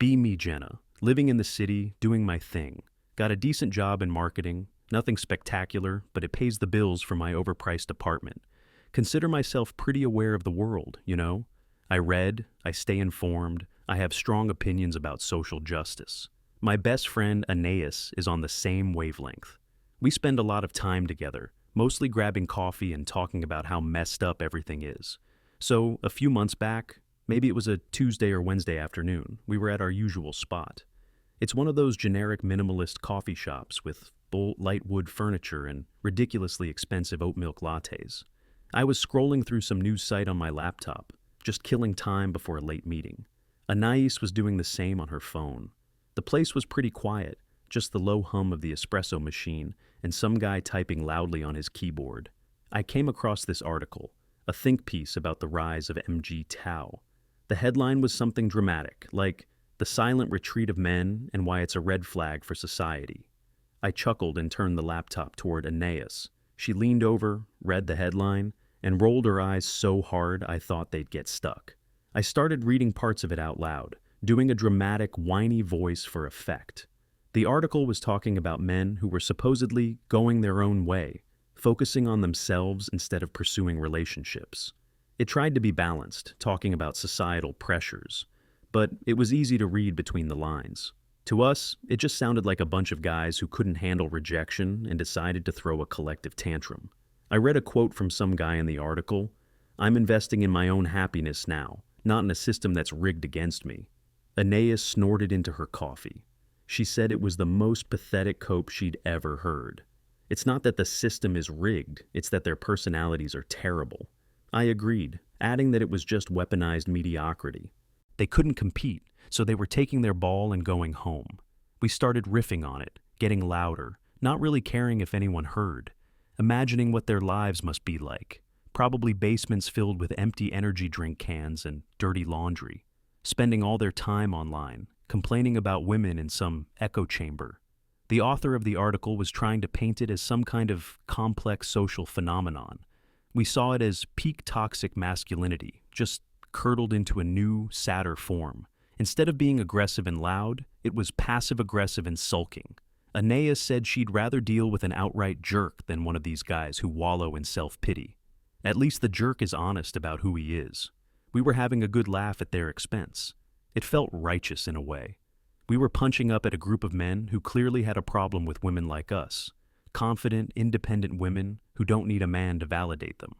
Be me, Jenna. Living in the city, doing my thing. Got a decent job in marketing. Nothing spectacular, but it pays the bills for my overpriced apartment. Consider myself pretty aware of the world, you know? I read, I stay informed, I have strong opinions about social justice. My best friend, Aeneas, is on the same wavelength. We spend a lot of time together, mostly grabbing coffee and talking about how messed up everything is. So, a few months back, maybe it was a Tuesday or Wednesday afternoon, we were at our usual spot. It's one of those generic minimalist coffee shops with light wood furniture and ridiculously expensive oat milk lattes. I was scrolling through some news site on my laptop, just killing time before a late meeting. Anais was doing the same on her phone. The place was pretty quiet, just the low hum of the espresso machine and some guy typing loudly on his keyboard. I came across this article, a think piece about the rise of MGTOW. The headline was something dramatic, like "The Silent Retreat of Men and Why It's a Red Flag for Society." I chuckled and turned the laptop toward Aeneas. She leaned over, read the headline, and rolled her eyes so hard I thought they'd get stuck. I started reading parts of it out loud, doing a dramatic, whiny voice for effect. The article was talking about men who were supposedly going their own way, focusing on themselves instead of pursuing relationships. It tried to be balanced, talking about societal pressures, but it was easy to read between the lines. To us, it just sounded like a bunch of guys who couldn't handle rejection and decided to throw a collective tantrum. I read a quote from some guy in the article: "I'm investing in my own happiness now, not in a system that's rigged against me." Aeneas snorted into her coffee. She said it was the most pathetic cope she'd ever heard. It's not that the system is rigged, it's that their personalities are terrible. I agreed, adding that it was just weaponized mediocrity. They couldn't compete, so they were taking their ball and going home. We started riffing on it, getting louder, not really caring if anyone heard, imagining what their lives must be like. Probably basements filled with empty energy drink cans and dirty laundry, spending all their time online, complaining about women in some echo chamber. The author of the article was trying to paint it as some kind of complex social phenomenon. We saw it as peak toxic masculinity, just curdled into a new, sadder form. Instead of being aggressive and loud, it was passive-aggressive and sulking. Aeneas said she'd rather deal with an outright jerk than one of these guys who wallow in self-pity. At least the jerk is honest about who he is. We were having a good laugh at their expense. It felt righteous in a way. We were punching up at a group of men who clearly had a problem with women like us. Confident, independent women who don't need a man to validate them.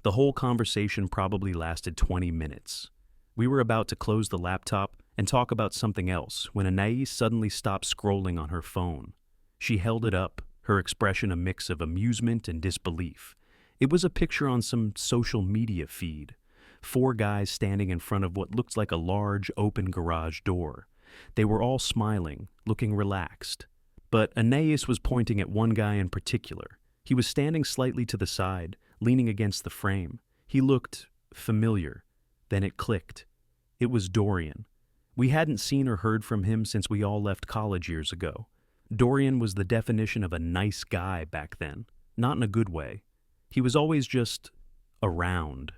The whole conversation probably lasted 20 minutes. We were about to close the laptop and talk about something else when Anais suddenly stopped scrolling on her phone. She held it up, her expression a mix of amusement and disbelief. It was a picture on some social media feed. 4 guys standing in front of what looked like a large, open garage door. They were all smiling, looking relaxed. But Aeneas was pointing at one guy in particular. He was standing slightly to the side, leaning against the frame. He looked familiar. Then it clicked. It was Dorian. We hadn't seen or heard from him since we all left college years ago. Dorian was the definition of a nice guy back then, not in a good way. He was always just around.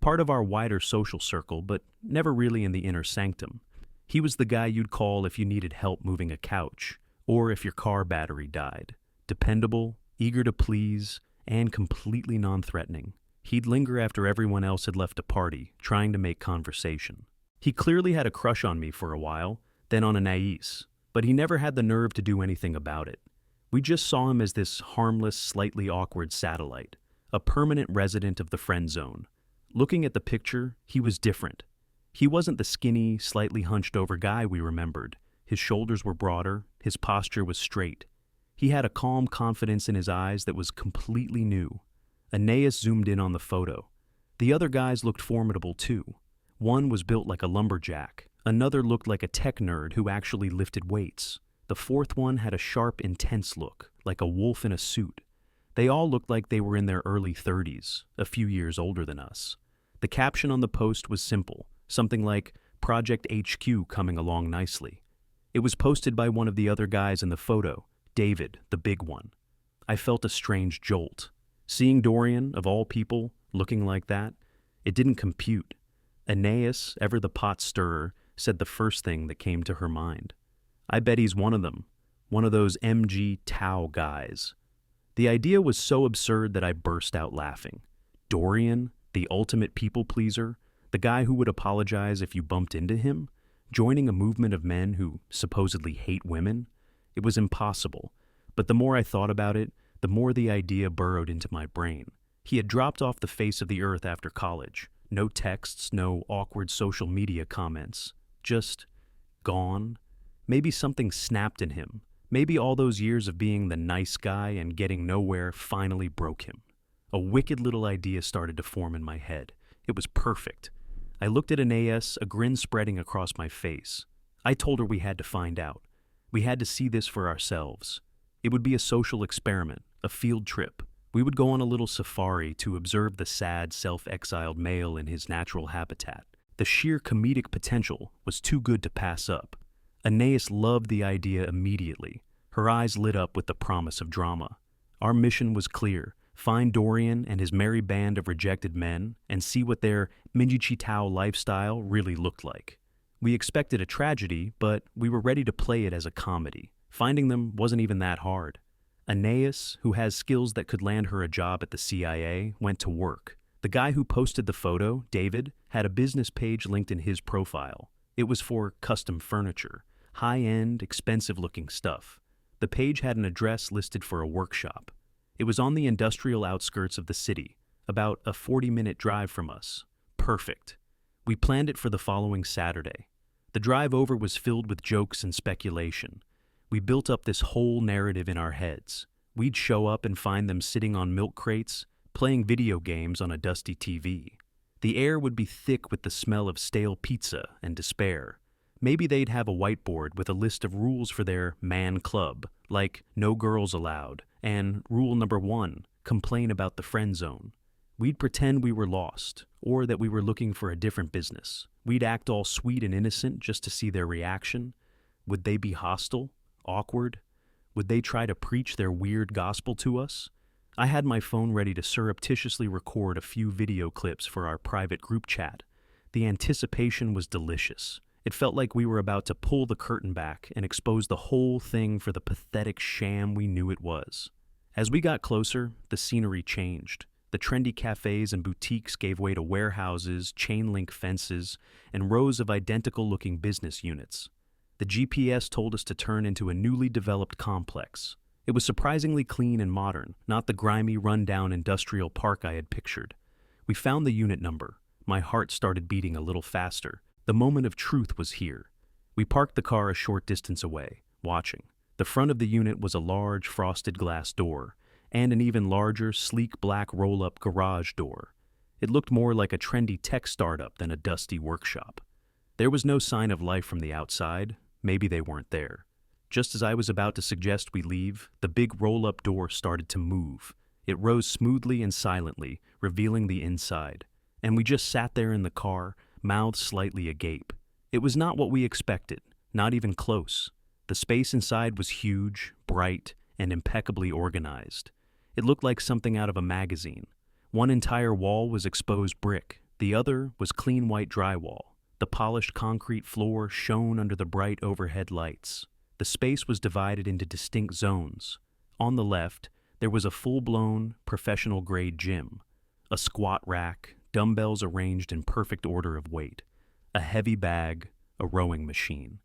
Part of our wider social circle, but never really in the inner sanctum. He was the guy you'd call if you needed help moving a couch, or if your car battery died. Dependable, eager to please, and completely non-threatening. He'd linger after everyone else had left a party, trying to make conversation. He clearly had a crush on me for a while, then on Anais, but he never had the nerve to do anything about it. We just saw him as this harmless, slightly awkward satellite, a permanent resident of the friend zone. Looking at the picture, he was different. He wasn't the skinny, slightly hunched-over guy we remembered. His shoulders were broader, his posture was straight. He had a calm confidence in his eyes that was completely new. Aeneas zoomed in on the photo. The other guys looked formidable too. One was built like a lumberjack. Another looked like a tech nerd who actually lifted weights. The fourth one had a sharp, intense look, like a wolf in a suit. They all looked like they were in their early 30s, a few years older than us. The caption on the post was simple, something like, "Project HQ coming along nicely." It was posted by one of the other guys in the photo, David, the big one. I felt a strange jolt. Seeing Dorian, of all people, looking like that, it didn't compute. Aeneas, ever the pot stirrer, said the first thing that came to her mind. I bet he's one of them, one of those MGTOW guys. The idea was so absurd that I burst out laughing. Dorian, the ultimate people pleaser, the guy who would apologize if you bumped into him, joining a movement of men who supposedly hate women? It was impossible, but the more I thought about it, the more the idea burrowed into my brain. He had dropped off the face of the earth after college. No texts, no awkward social media comments. Just gone. Maybe something snapped in him. Maybe all those years of being the nice guy and getting nowhere finally broke him. A wicked little idea started to form in my head. It was perfect. I looked at Anais, a grin spreading across my face. I told her we had to find out. We had to see this for ourselves. It would be a social experiment, a field trip. We would go on a little safari to observe the sad, self-exiled male in his natural habitat. The sheer comedic potential was too good to pass up. Anais loved the idea immediately. Her eyes lit up with the promise of drama. Our mission was clear. Find Dorian and his merry band of rejected men and see what their MGTOW lifestyle really looked like. We expected a tragedy, but we were ready to play it as a comedy. Finding them wasn't even that hard. Anais, who has skills that could land her a job at the CIA, went to work. The guy who posted the photo, David, had a business page linked in his profile. It was for custom furniture, high-end, expensive-looking stuff. The page had an address listed for a workshop. It was on the industrial outskirts of the city, about a 40-minute drive from us. Perfect. We planned it for the following Saturday. The drive over was filled with jokes and speculation. We built up this whole narrative in our heads. We'd show up and find them sitting on milk crates, playing video games on a dusty TV. The air would be thick with the smell of stale pizza and despair. Maybe they'd have a whiteboard with a list of rules for their man club, like no girls allowed, and rule number 1, complain about the friend zone. We'd pretend we were lost, or that we were looking for a different business. We'd act all sweet and innocent just to see their reaction. Would they be hostile? Awkward? Would they try to preach their weird gospel to us? I had my phone ready to surreptitiously record a few video clips for our private group chat. The anticipation was delicious. It felt like we were about to pull the curtain back and expose the whole thing for the pathetic sham we knew it was. As we got closer, the scenery changed. The trendy cafes and boutiques gave way to warehouses, chain-link fences, and rows of identical-looking business units. The GPS told us to turn into a newly developed complex. It was surprisingly clean and modern, not the grimy, run-down industrial park I had pictured. We found the unit number. My heart started beating a little faster. The moment of truth was here. We parked the car a short distance away, watching. The front of the unit was a large, frosted glass door, and an even larger, sleek black roll-up garage door. It looked more like a trendy tech startup than a dusty workshop. There was no sign of life from the outside. Maybe they weren't there. Just as I was about to suggest we leave, the big roll-up door started to move. It rose smoothly and silently, revealing the inside. And we just sat there in the car, mouths slightly agape. It was not what we expected, not even close. The space inside was huge, bright, and impeccably organized. It looked like something out of a magazine. One entire wall was exposed brick. The other was clean white drywall. The polished concrete floor shone under the bright overhead lights. The space was divided into distinct zones. On the left, there was a full-blown, professional-grade gym. A squat rack, dumbbells arranged in perfect order of weight. A heavy bag, a rowing machine.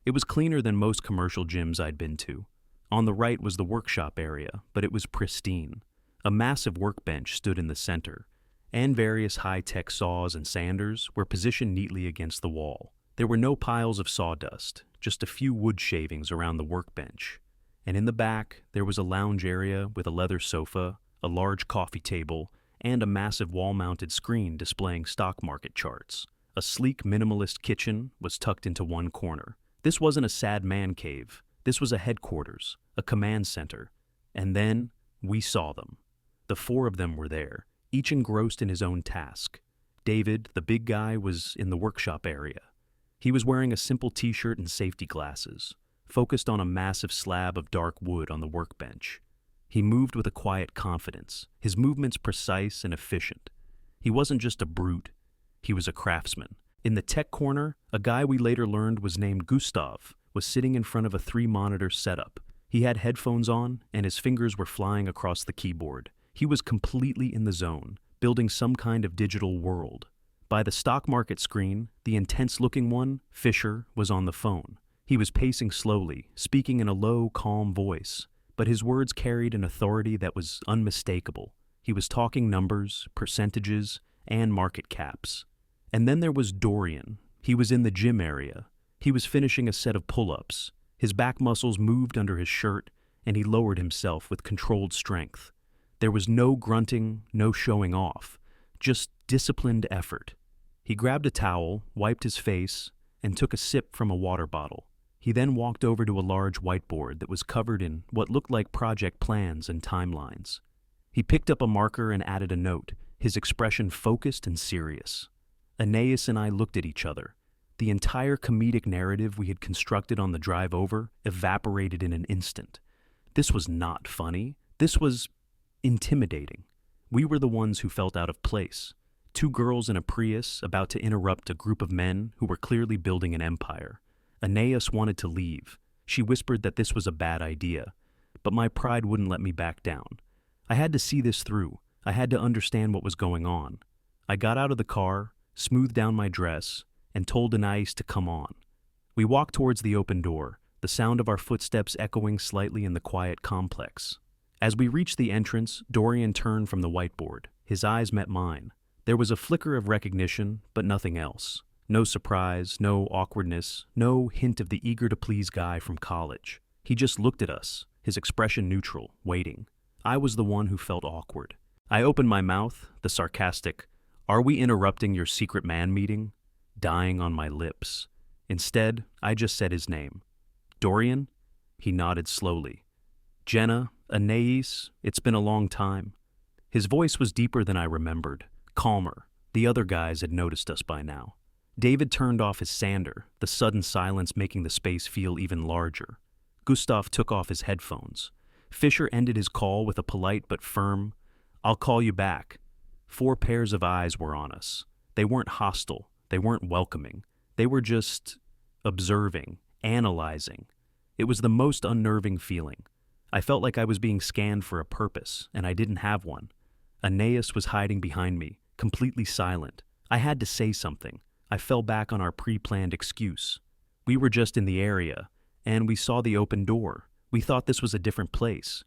It was cleaner than most commercial gyms I'd been to. On the right was the workshop area, but it was pristine. A massive workbench stood in the center, and various high-tech saws and sanders were positioned neatly against the wall. There were no piles of sawdust, just a few wood shavings around the workbench. And in the back, there was a lounge area with a leather sofa, a large coffee table, and a massive wall-mounted screen displaying stock market charts. A sleek minimalist kitchen was tucked into one corner. This wasn't a sad man cave. This was a headquarters, a command center. And then we saw them. The 4 of them were there, each engrossed in his own task. David, the big guy, was in the workshop area. He was wearing a simple t-shirt and safety glasses, focused on a massive slab of dark wood on the workbench. He moved with a quiet confidence, his movements precise and efficient. He wasn't just a brute, he was a craftsman, In the tech corner, a guy we later learned was named Gustav was sitting in front of a 3-monitor setup. He had headphones on, and his fingers were flying across the keyboard. He was completely in the zone, building some kind of digital world. By the stock market screen, the intense-looking one, Fisher, was on the phone. He was pacing slowly, speaking in a low, calm voice, but his words carried an authority that was unmistakable. He was talking numbers, percentages, and market caps. And then there was Dorian. He was in the gym area. He was finishing a set of pull-ups. His back muscles moved under his shirt, and he lowered himself with controlled strength. There was no grunting, no showing off, just disciplined effort. He grabbed a towel, wiped his face, and took a sip from a water bottle. He then walked over to a large whiteboard that was covered in what looked like project plans and timelines. He picked up a marker and added a note, his expression focused and serious. Aeneas and I looked at each other. The entire comedic narrative we had constructed on the drive over evaporated in an instant. This was not funny. This was intimidating. We were the ones who felt out of place. 2 girls in a Prius about to interrupt a group of men who were clearly building an empire. Aeneas wanted to leave. She whispered that this was a bad idea, but my pride wouldn't let me back down. I had to see this through. I had to understand what was going on. I got out of the car, smoothed down my dress, and told Aeneas to come on. We walked towards the open door, the sound of our footsteps echoing slightly in the quiet complex. As we reached the entrance, Dorian turned from the whiteboard. His eyes met mine. There was a flicker of recognition, but nothing else. No surprise, no awkwardness, no hint of the eager-to-please guy from college. He just looked at us, his expression neutral, waiting. I was the one who felt awkward. I opened my mouth, the sarcastic, "Are we interrupting your secret man meeting?" dying on my lips. Instead, I just said his name. "Dorian?" He nodded slowly. "Jenna, Aeneas, it's been a long time." His voice was deeper than I remembered, calmer. The other guys had noticed us by now. David turned off his sander, the sudden silence making the space feel even larger. Gustav took off his headphones. Fisher ended his call with a polite but firm, "I'll call you back." 4 pairs of eyes were on us. They weren't hostile. They weren't welcoming. They were just observing, analyzing. It was the most unnerving feeling. I felt like I was being scanned for a purpose, and I didn't have one. Aeneas was hiding behind me, completely silent. I had to say something. I fell back on our pre-planned excuse. We were just in the area, and we saw the open door. We thought this was a different place.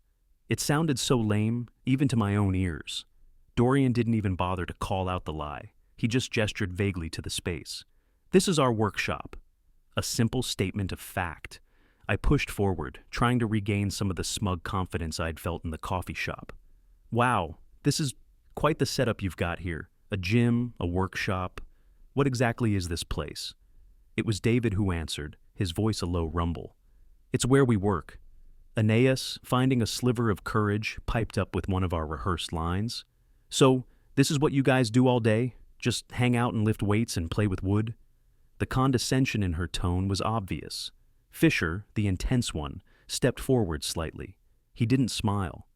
It sounded so lame, even to my own ears. Dorian didn't even bother to call out the lie. He just gestured vaguely to the space. "This is our workshop." A simple statement of fact. I pushed forward, trying to regain some of the smug confidence I'd felt in the coffee shop. "Wow, this is quite the setup you've got here. A gym, a workshop. What exactly is this place?" It was David who answered, his voice a low rumble. "It's where we work." Aeneas, finding a sliver of courage, piped up with one of our rehearsed lines. "So, this is what you guys do all day? Just hang out and lift weights and play with wood?" The condescension in her tone was obvious. Fisher, the intense one, stepped forward slightly. He didn't smile.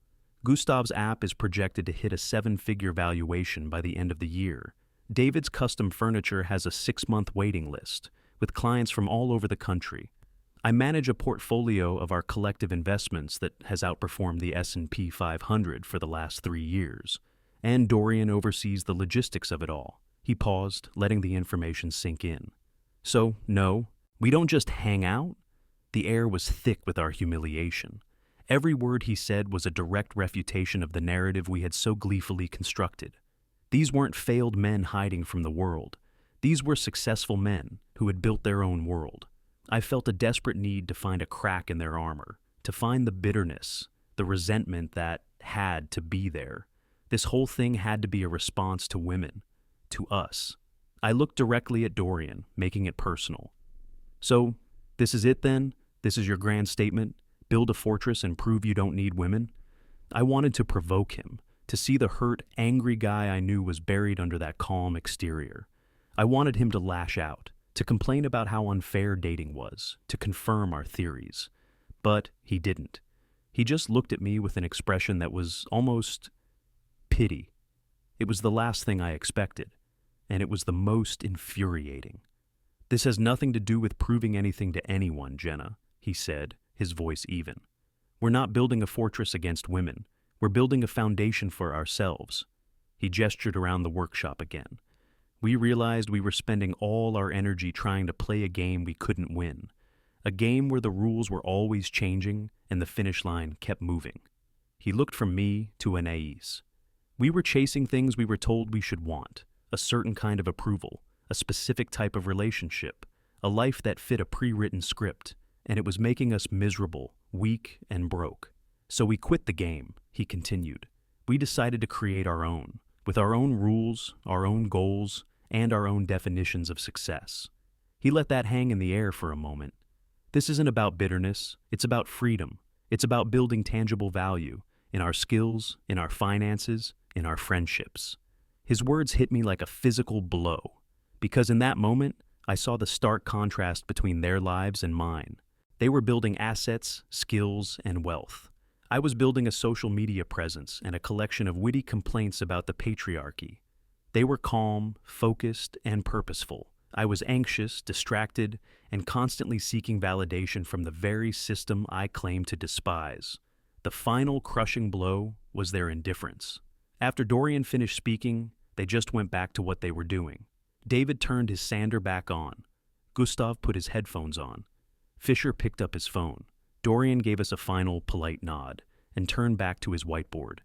Gustav's app is projected to hit a 7-figure valuation by the end of the year. David's custom furniture has a 6-month waiting list, with clients from all over the country. I manage a portfolio of our collective investments that has outperformed the S&P 500 for the last 3 years. And Dorian oversees the logistics of it all. He paused, letting the information sink in. "So, no, we don't just hang out?" The air was thick with our humiliation. Every word he said was a direct refutation of the narrative we had so gleefully constructed. These weren't failed men hiding from the world. These were successful men who had built their own world. I felt a desperate need to find a crack in their armor, to find the bitterness, the resentment that had to be there. This whole thing had to be a response to women, to us. I looked directly at Dorian, making it personal. "So, this is it then? This is your grand statement? Build a fortress and prove you don't need women?" I wanted to provoke him, to see the hurt, angry guy I knew was buried under that calm exterior. I wanted him to lash out, to complain about how unfair dating was, to confirm our theories. But he didn't. He just looked at me with an expression that was almost pity. It was the last thing I expected. and it was the most infuriating. "This has nothing to do with proving anything to anyone, Jenna," he said, his voice even. "We're not building a fortress against women. We're building a foundation for ourselves." He gestured around the workshop again. We realized we were spending all our energy trying to play a game we couldn't win. A game where the rules were always changing and the finish line kept moving. He looked from me to Anais. We were chasing things we were told we should want, a certain kind of approval, a specific type of relationship, a life that fit a pre-written script, and it was making us miserable, weak, and broke. So we quit the game, he continued. We decided to create our own, with our own rules, our own goals, and our own definitions of success. He let that hang in the air for a moment. This isn't about bitterness, it's about freedom. It's about building tangible value in our skills, in our finances, in our friendships. His words hit me like a physical blow, because in that moment, I saw the stark contrast between their lives and mine. They were building assets, skills, and wealth. I was building a social media presence and a collection of witty complaints about the patriarchy. They were calm, focused, and purposeful. I was anxious, distracted, and constantly seeking validation from the very system I claimed to despise. The final crushing blow was their indifference. After Dorian finished speaking, they just went back to what they were doing. David turned his sander back on. Gustav put his headphones on. Fisher picked up his phone. Dorian gave us a final, polite nod and turned back to his whiteboard.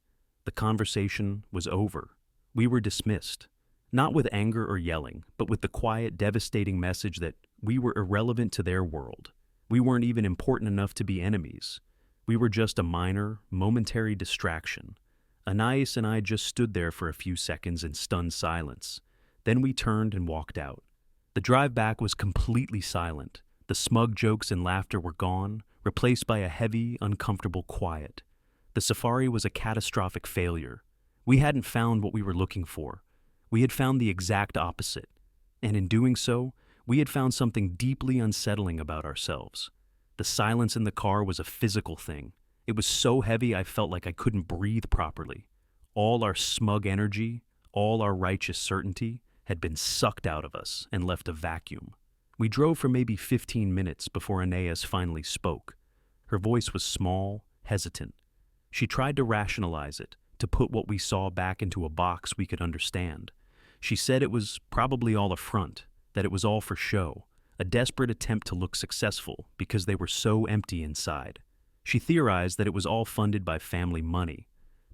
The conversation was over. We were dismissed. Not with anger or yelling, but with the quiet, devastating message that we were irrelevant to their world. We weren't even important enough to be enemies. We were just a minor, momentary distraction. Anais and I just stood there for a few seconds in stunned silence. Then we turned and walked out. The drive back was completely silent. The smug jokes and laughter were gone, replaced by a heavy, uncomfortable quiet. The safari was a catastrophic failure. We hadn't found what we were looking for. We had found the exact opposite. And in doing so, we had found something deeply unsettling about ourselves. The silence in the car was a physical thing. It was so heavy I felt like I couldn't breathe properly. All our smug energy, all our righteous certainty, had been sucked out of us and left a vacuum. We drove for maybe 15 minutes before Anais finally spoke. Her voice was small, hesitant. She tried to rationalize it, to put what we saw back into a box we could understand. She said it was probably all a front, that it was all for show, a desperate attempt to look successful because they were so empty inside. She theorized that it was all funded by family money,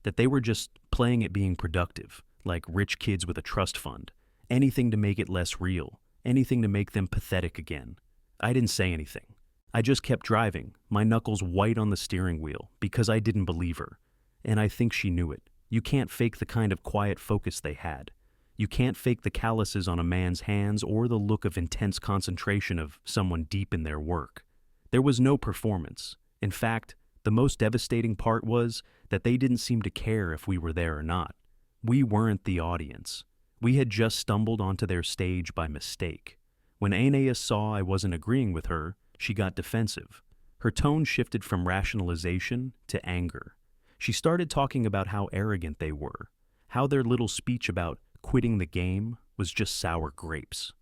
that they were just playing at being productive, like rich kids with a trust fund, anything to make it less real, anything to make them pathetic again. I didn't say anything. I just kept driving, my knuckles white on the steering wheel, because I didn't believe her. And I think she knew it. You can't fake the kind of quiet focus they had. You can't fake the calluses on a man's hands or the look of intense concentration of someone deep in their work. There was no performance. In fact, the most devastating part was that they didn't seem to care if we were there or not. We weren't the audience. We had just stumbled onto their stage by mistake. When Anais saw I wasn't agreeing with her, she got defensive. Her tone shifted from rationalization to anger. She started talking about how arrogant they were, how their little speech about quitting the game was just sour grapes.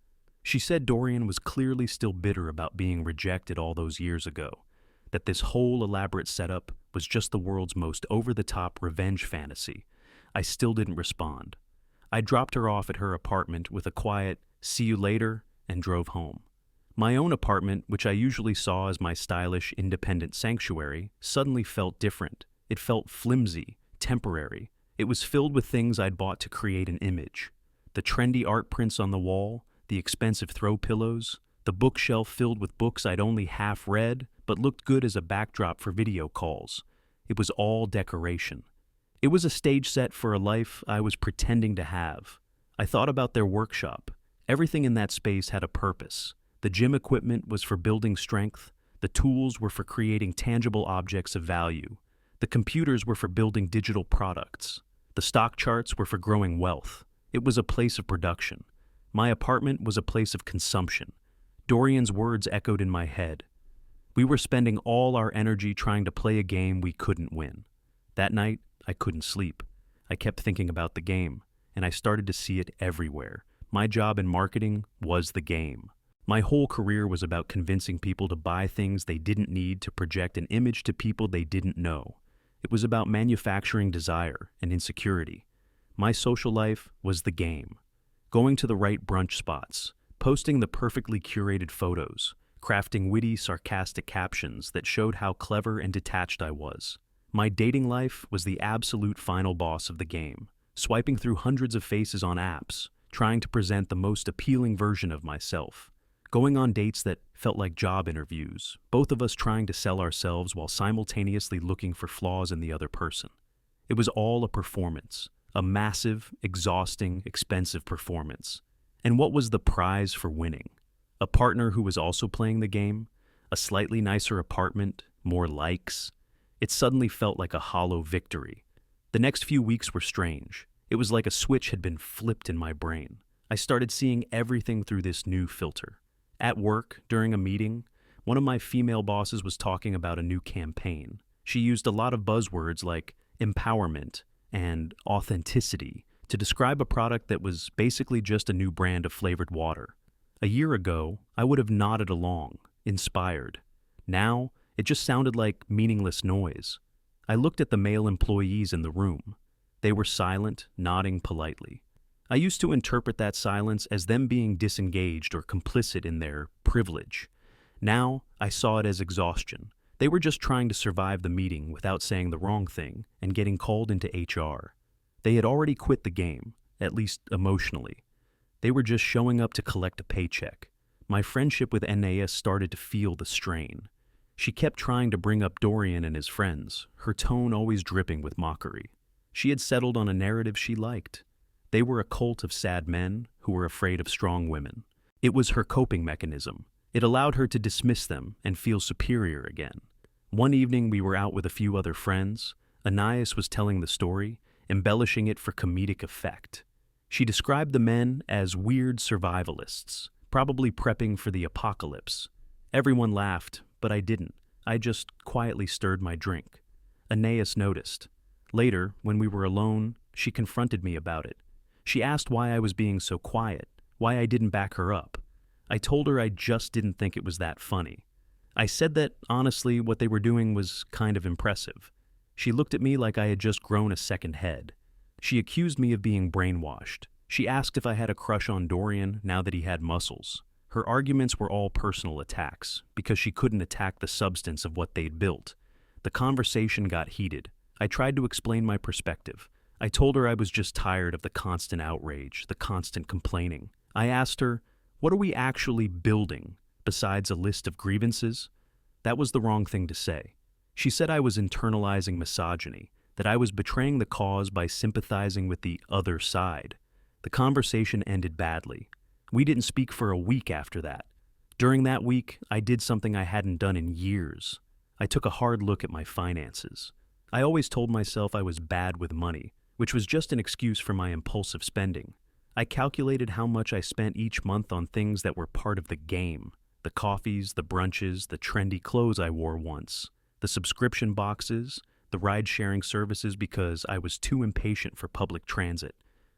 She said Dorian was clearly still bitter about being rejected all those years ago, that this whole elaborate setup was just the world's most over-the-top revenge fantasy. I still didn't respond. I dropped her off at her apartment with a quiet, "See you later," and drove home. My own apartment, which I usually saw as my stylish, independent sanctuary, suddenly felt different. It felt flimsy, temporary. It was filled with things I'd bought to create an image. The trendy art prints on the wall, the expensive throw pillows, the bookshelf filled with books I'd only half read, but looked good as a backdrop for video calls. It was all decoration. It was a stage set for a life I was pretending to have. I thought about their workshop. Everything in that space had a purpose. The gym equipment was for building strength. The tools were for creating tangible objects of value. The computers were for building digital products. The stock charts were for growing wealth. It was a place of production. My apartment was a place of consumption. Dorian's words echoed in my head. We were spending all our energy trying to play a game we couldn't win. That night, I couldn't sleep. I kept thinking about the game, and I started to see it everywhere. My job in marketing was the game. My whole career was about convincing people to buy things they didn't need to project an image to people they didn't know. It was about manufacturing desire and insecurity. My social life was the game. Going to the right brunch spots, posting the perfectly curated photos, crafting witty, sarcastic captions that showed how clever and detached I was. My dating life was the absolute final boss of the game, swiping through hundreds of faces on apps, trying to present the most appealing version of myself. Going on dates that felt like job interviews, both of us trying to sell ourselves while simultaneously looking for flaws in the other person. It was all a performance, a massive, exhausting, expensive performance. And what was the prize for winning? A partner who was also playing the game? A slightly nicer apartment? More likes? It suddenly felt like a hollow victory. The next few weeks were strange. It was like a switch had been flipped in my brain. I started seeing everything through this new filter. At work, during a meeting, one of my female bosses was talking about a new campaign. She used a lot of buzzwords like empowerment and authenticity to describe a product that was basically just a new brand of flavored water. A year ago, I would have nodded along, inspired. Now, it just sounded like meaningless noise. I looked at the male employees in the room. They were silent, nodding politely. I used to interpret that silence as them being disengaged or complicit in their privilege. Now, I saw it as exhaustion. They were just trying to survive the meeting without saying the wrong thing and getting called into HR. They had already quit the game, at least emotionally. They were just showing up to collect a paycheck. My friendship with Aeneas started to feel the strain. She kept trying to bring up Dorian and his friends, her tone always dripping with mockery. She had settled on a narrative she liked. They were a cult of sad men who were afraid of strong women. It was her coping mechanism. It allowed her to dismiss them and feel superior again. One evening we were out with a few other friends. Aeneas was telling the story, embellishing it for comedic effect. She described the men as weird survivalists, probably prepping for the apocalypse. Everyone laughed, but I didn't. I just quietly stirred my drink. Aeneas noticed. Later, when we were alone, she confronted me about it. She asked why I was being so quiet, why I didn't back her up. I told her I just didn't think it was that funny. I said that, honestly, what they were doing was kind of impressive. She looked at me like I had just grown a second head. She accused me of being brainwashed. She asked if I had a crush on Dorian now that he had muscles. Her arguments were all personal attacks, because she couldn't attack the substance of what they'd built. The conversation got heated. I tried to explain my perspective. I told her I was just tired of the constant outrage, the constant complaining. I asked her, what are we actually building, besides a list of grievances? That was the wrong thing to say. She said I was internalizing misogyny, that I was betraying the cause by sympathizing with the other side. The conversation ended badly. We didn't speak for a week after that. During that week, I did something I hadn't done in years. I took a hard look at my finances. I always told myself I was bad with money, which was just an excuse for my impulsive spending. I calculated how much I spent each month on things that were part of the game. The coffees, the brunches, the trendy clothes I wore once, the subscription boxes, the ride-sharing services because I was too impatient for public transit.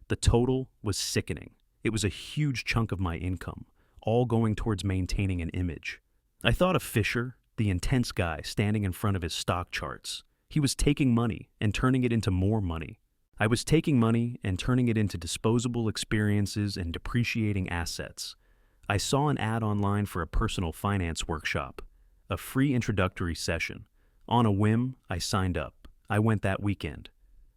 The total was sickening. It was a huge chunk of my income, all going towards maintaining an image. I thought of Fisher, the intense guy standing in front of his stock charts. He was taking money and turning it into more money. I was taking money and turning it into disposable experiences and depreciating assets. I saw an ad online for a personal finance workshop, a free introductory session. On a whim, I signed up. I went that weekend.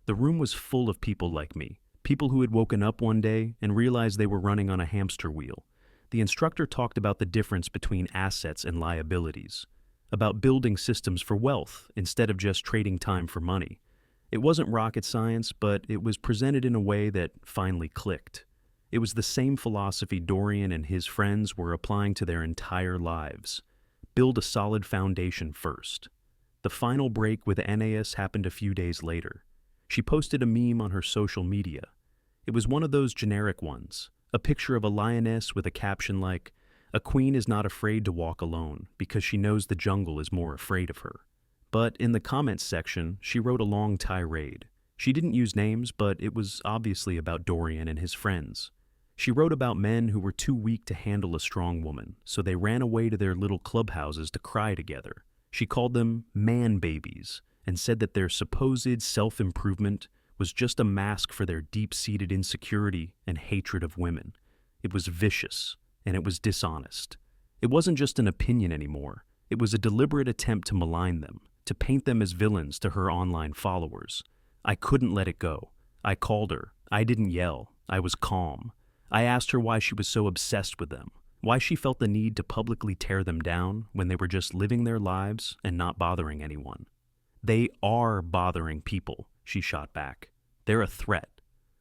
The room was full of people like me, people who had woken up one day and realized they were running on a hamster wheel. The instructor talked about the difference between assets and liabilities, about building systems for wealth instead of just trading time for money. It wasn't rocket science, but it was presented in a way that finally clicked. It was the same philosophy Dorian and his friends were applying to their entire lives. Build a solid foundation first. The final break with Aeneas happened a few days later. She posted a meme on her social media. It was one of those generic ones, a picture of a lioness with a caption like, "A queen is not afraid to walk alone because she knows the jungle is more afraid of her." But in the comments section, she wrote a long tirade. She didn't use names, but it was obviously about Dorian and his friends. She wrote about men who were too weak to handle a strong woman, so they ran away to their little clubhouses to cry together. She called them man babies and said that their supposed self-improvement was just a mask for their deep-seated insecurity and hatred of women. It was vicious, and it was dishonest. It wasn't just an opinion anymore. It was a deliberate attempt to malign them, to paint them as villains to her online followers. I couldn't let it go. I called her. I didn't yell. I was calm. I asked her why she was so obsessed with them, why she felt the need to publicly tear them down when they were just living their lives and not bothering anyone. They are bothering people, she shot back. They're a threat.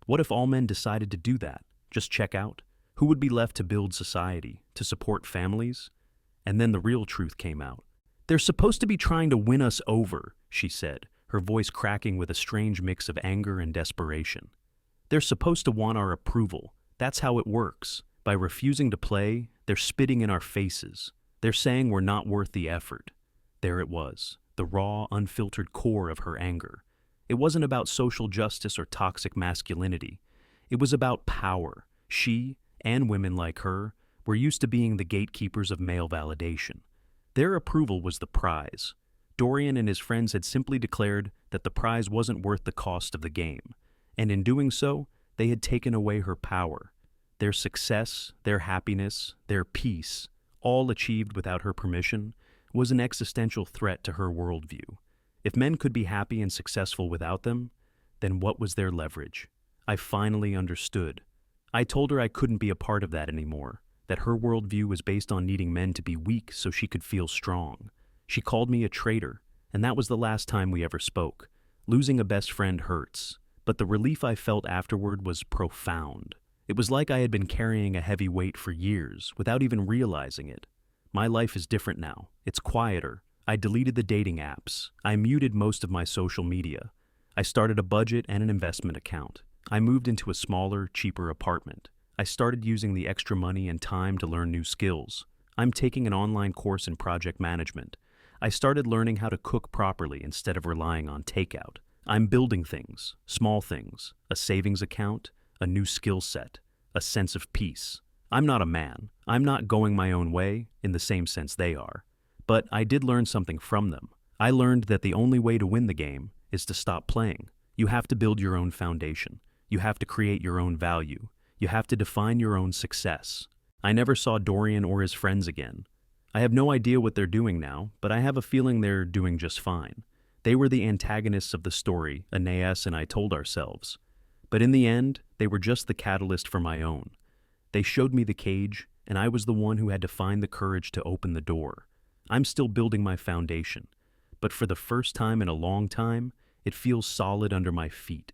What if all men decided to do that? Just check out? Who would be left to build society, to support families? And then the real truth came out. They're supposed to be trying to win us over, she said, her voice cracking with a strange mix of anger and desperation. They're supposed to want our approval. That's how it works. By refusing to play, they're spitting in our faces. They're saying we're not worth the effort. There it was, the raw, unfiltered core of her anger. It wasn't about social justice or toxic masculinity. It was about power. She, and women like her, were used to being the gatekeepers of male validation. Their approval was the prize. Dorian and his friends had simply declared that the prize wasn't worth the cost of the game, and in doing so, they had taken away her power. Their success, their happiness, their peace, all achieved without her permission, was an existential threat to her worldview. If men could be happy and successful without them, then what was their leverage? I finally understood. I told her I couldn't be a part of that anymore, that her worldview was based on needing men to be weak so she could feel strong. She called me a traitor, and that was the last time we ever spoke. Losing a best friend hurts, but the relief I felt afterward was profound. It was like I had been carrying a heavy weight for years without even realizing it. My life is different now. It's quieter. I deleted the dating apps. I muted most of my social media. I started a budget and an investment account. I moved into a smaller, cheaper apartment. I started using the extra money and time to learn new skills. I'm taking an online course in project management. I started learning how to cook properly instead of relying on takeout. I'm building things, small things, a savings account, a new skill set, a sense of peace. I'm not a man. I'm not going my own way in the same sense they are. But I did learn something from them. I learned that the only way to win the game is to stop playing. You have to build your own foundation. You have to create your own value. You have to define your own success. I never saw Dorian or his friends again. I have no idea what they're doing now, but I have a feeling they're doing just fine. They were the antagonists of the story Aeneas and I told ourselves. But in the end, they were just the catalyst for my own. They showed me the cage, and I was the one who had to find the courage to open the door. I'm still building my foundation, but for the first time in a long time, it feels solid under my feet.